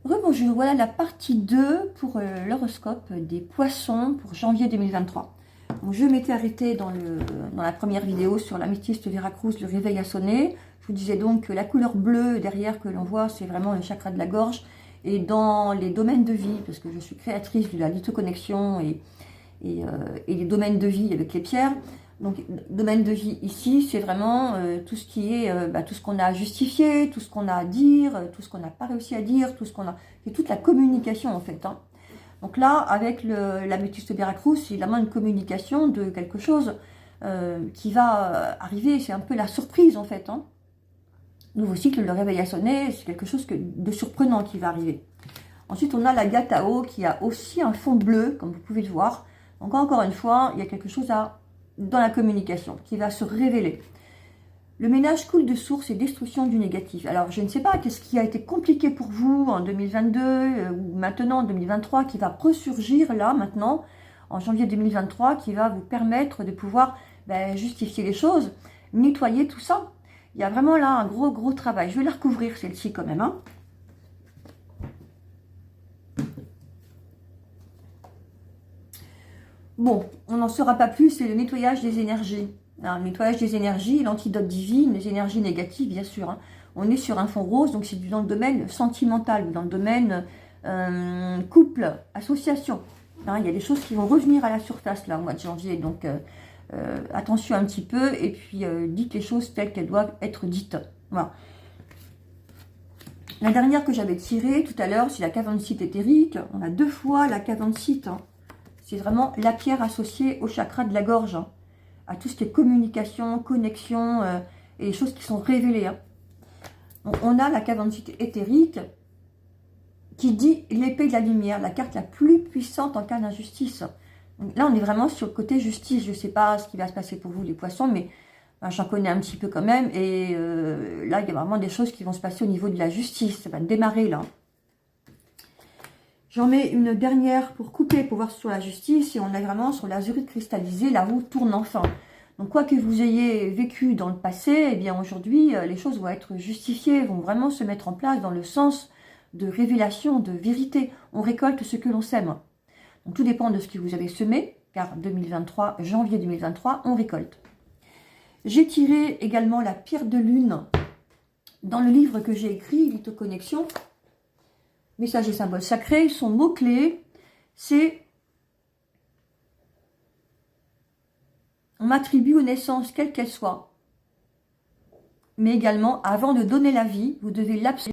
Rebonjour, voilà la partie 2 pour l'horoscope des poissons pour janvier 2023. Donc, je m'étais arrêtée dans la première vidéo sur l'améthyste Veracruz, le réveil a sonné. Je vous disais donc que la couleur bleue derrière que l'on voit, c'est vraiment le chakra de la gorge. Et dans les domaines de vie, parce que je suis créatrice de la lithoconnexion et les domaines de vie avec les pierres. Donc, domaine de vie ici, c'est vraiment tout ce qui est, tout ce qu'on a à justifier, tout ce qu'on a à dire, tout ce qu'on n'a pas réussi à dire, tout ce qu'on a... C'est toute la communication en fait. Hein. Donc là, avec l'améthyste Veracruz, c'est vraiment une communication de quelque chose qui va arriver. C'est un peu la surprise en fait. Hein. Nouveau cycle, le réveil a sonné, c'est quelque chose de surprenant qui va arriver. Ensuite, on a la Gatao qui a aussi un fond bleu, comme vous pouvez le voir. Donc encore une fois, il y a quelque chose dans la communication qui va se révéler. Le ménage coule de source et destruction du négatif. Alors, je ne sais pas qu'est-ce qui a été compliqué pour vous en 2022 ou maintenant en 2023 qui va ressurgir là, maintenant, en janvier 2023, qui va vous permettre de pouvoir justifier les choses, nettoyer tout ça. Il y a vraiment là un gros travail. Je vais la recouvrir celle-ci quand même. Hein. Bon, on n'en saura pas plus, c'est le nettoyage des énergies. Alors, le nettoyage des énergies, l'antidote divine, les énergies négatives, bien sûr. Hein. On est sur un fond rose, donc c'est dans le domaine sentimental, dans le domaine couple, association. Hein, il y a des choses qui vont revenir à la surface, là, au mois de janvier. Donc, attention un petit peu, et puis dites les choses telles qu'elles doivent être dites. Voilà. La dernière que j'avais tirée tout à l'heure, c'est la cavancite éthérique. On a 2 fois la cavancite, hein. C'est vraiment la pierre associée au chakra de la gorge, hein, à tout ce qui est communication, connexion, et les choses qui sont révélées. Hein. Donc, on a la cavancite éthérique qui dit l'épée de la lumière, la carte la plus puissante en cas d'injustice. Là, on est vraiment sur le côté justice. Je ne sais pas ce qui va se passer pour vous, les poissons, mais j'en connais un petit peu quand même. Et là, il y a vraiment des choses qui vont se passer au niveau de la justice. Ça va démarrer là. J'en mets une dernière pour couper, pour voir sur la justice. Et on est vraiment sur l'azurite cristallisée, la roue tourne enfin. Donc, quoi que vous ayez vécu dans le passé, eh bien aujourd'hui, les choses vont être justifiées, vont vraiment se mettre en place dans le sens de révélation, de vérité. On récolte ce que l'on sème. Donc, tout dépend de ce que vous avez semé, car 2023, janvier 2023, on récolte. J'ai tiré également la pierre de lune dans le livre que j'ai écrit, Lithoconnexion. Message et symboles sacrés, son mot-clé, c'est on m'attribue aux naissances, quelles qu'elles soient. Mais également, avant de donner la vie, vous devez l'absorber.